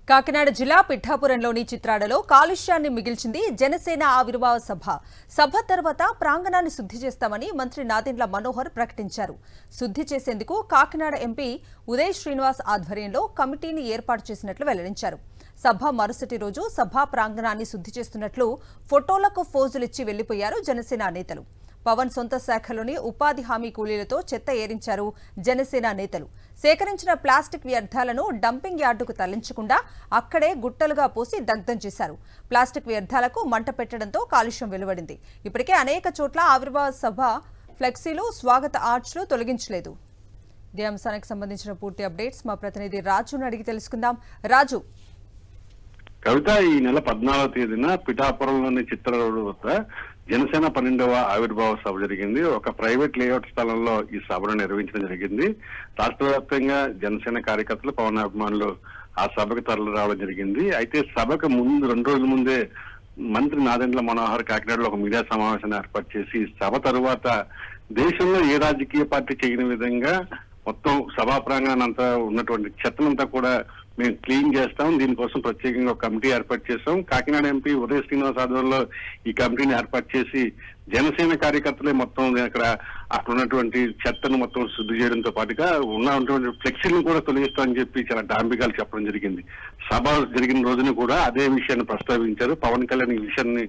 కాకినాడ జిల్లా పిఠాపురంలోని చిత్రాడలో కాలుష్యాన్ని మిగిల్చింది జనసేన ఆవిర్భావ సభ. సభ తర్వాత ప్రాంగణాన్ని శుద్ధి చేస్తామని మంత్రి నాదెండ్ల మనోహర్ ప్రకటించారు. శుద్ధి చేసేందుకు కాకినాడ ఎంపీ ఉదయ్ శ్రీనివాస్ ఆధ్వర్యంలో కమిటీని ఏర్పాటు చేసినట్లు వెల్లడించారు. సభ మరుసటి రోజు సభా ప్రాంగణాన్ని శుద్ధి చేస్తున్నట్లు ఫోటోలకు ఫోజులిచ్చి వెళ్లిపోయారు జనసేన నేతలు. పవన్ సొంత శాఖలోని ఉపాధి హామీ కూలీలతో చెత్త ఏరించారు జనసేన నేతలు. సేకరించిన ప్లాస్టిక్ వ్యర్థాలను డంపింగ్ యార్డుకు తరలించకుండా అక్కడే గుట్టలుగా పోసి దగ్ధం చేశారు. ప్లాస్టిక్ వ్యర్థాలకు మంట పెట్టడంతో కాలుష్యం వెలువడింది. ఇప్పటికే అనేక చోట్ల ఆవిర్భావ సభ ఫ్లెక్సీలు, స్వాగత ఆర్చ్లు తొలగించలేదు. ఇదే అంశానికి సంబంధించిన పూర్తి అప్డేట్స్ మా ప్రతినిధి రాజును అడిగి తెలుసుకుందాం. రాజు, కవిత, ఈ నెల 14వ తేదీన పిఠాపురంలోని చిత్రరోడ్డు వద్ద జనసేన 12వ ఆవిర్భావ సభ జరిగింది. ఒక ప్రైవేట్ లేఅవుట్ స్థలంలో ఈ సభను నిర్వహించడం జరిగింది. రాష్ట్ర వ్యాప్తంగా జనసేన కార్యకర్తలు, పవన్ అభిమానులు ఆ సభకు తరలి రావడం జరిగింది. అయితే సభకు ముందు 2 రోజుల ముందే మంత్రి నాదెండ్ల మనోహర్ కాకినాడలో ఒక మీడియా సమావేశాన్ని ఏర్పాటు చేసి సభ తరువాత దేశంలో ఏ రాజకీయ పార్టీ చేయని విధంగా మొత్తం సభా ప్రాంగణాన్ని అంతా ఉన్నటువంటి చెత్తనంతా కూడా మేము క్లీన్ చేస్తాం, దీనికోసం ప్రత్యేకంగా ఒక కమిటీ ఏర్పాటు చేస్తాం. కాకినాడ ఎంపీ ఉదయ్ శ్రీనివాస్ ఆధ్వర్యంలో ఈ కమిటీని ఏర్పాటు చేసి జనసేన కార్యకర్తలే మొత్తం అక్కడ ఉన్నటువంటి చెత్తను మొత్తం శుద్ధి చేయడంతో పాటుగా ఉన్నటువంటి ఫ్లెక్సీలను కూడా తొలగిస్తామని చెప్పి చాలా డాంబికాలు చెప్పడం జరిగింది. సభ జరిగిన రోజున కూడా అదే విషయాన్ని ప్రస్తావించారు. పవన్ కళ్యాణ్ ఈ విషయాన్ని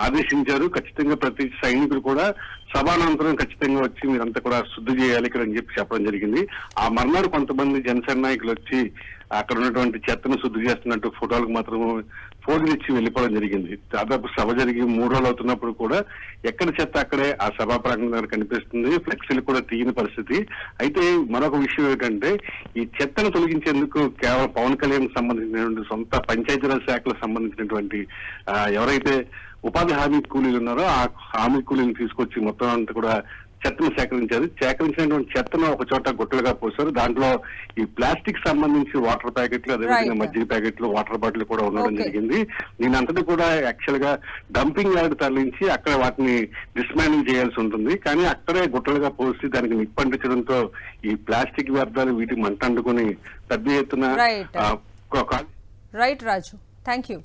ఆదేశించారు. ఖచ్చితంగా ప్రతి సైనికులు కూడా సభానంతరం ఖచ్చితంగా వచ్చి మీరంతా కూడా శుద్ధి చేయాలి ఇక్కడ అని చెప్పి చెప్పడం జరిగింది. ఆ మర్నాడు కొంతమంది జనసేన నాయకులు వచ్చి అక్కడ ఉన్నటువంటి చెత్తను శుద్ధి చేస్తున్నట్టు ఫోటోలకు మాత్రం ఫోటోలు ఇచ్చి వెళ్ళిపోవడం జరిగింది. దాదాపు సభ జరిగి 3 రోజులు అవుతున్నప్పుడు కూడా ఎక్కడ చెత్త అక్కడే ఆ సభా ప్రాంగణం దగ్గర కనిపిస్తుంది. ఫ్లెక్సీలు కూడా తీయని పరిస్థితి. అయితే మరొక విషయం ఏంటంటే ఈ చెత్తను తొలగించేందుకు కేవలం పవన్ కళ్యాణ్ సంబంధించినటువంటి సొంత పంచాయతీరాజ్ శాఖలకు సంబంధించినటువంటి ఎవరైతే ఉపాధి హామీ కూలీలు ఉన్నారో ఆ హామీ కూలీలను తీసుకొచ్చి మొత్తం అంతా కూడా చెత్తను సేకరించారు. సేకరించినటువంటి చెత్తను ఒక చోట గుట్టలుగా పోసారు. దాంట్లో ఈ ప్లాస్టిక్ సంబంధించి వాటర్ ప్యాకెట్లు, అదేవిధంగా మజ్జిగ ప్యాకెట్లు, వాటర్ బాటిల్ కూడా ఉండడం జరిగింది. దీనంతటి కూడా యాక్చువల్ గా డంపింగ్ యార్డ్ తరలించి అక్కడ వాటిని డిస్మాండిల్ చేయాల్సి ఉంటుంది. కానీ అక్కడే గుట్టలుగా పోసి దానికి నిప్పంటించడంతో ఈ ప్లాస్టిక్ వ్యర్థాలు వీటి మంట అంటుకుని పెద్ద ఎత్తున రైట్ రాజు, థ్యాంక్ యూ.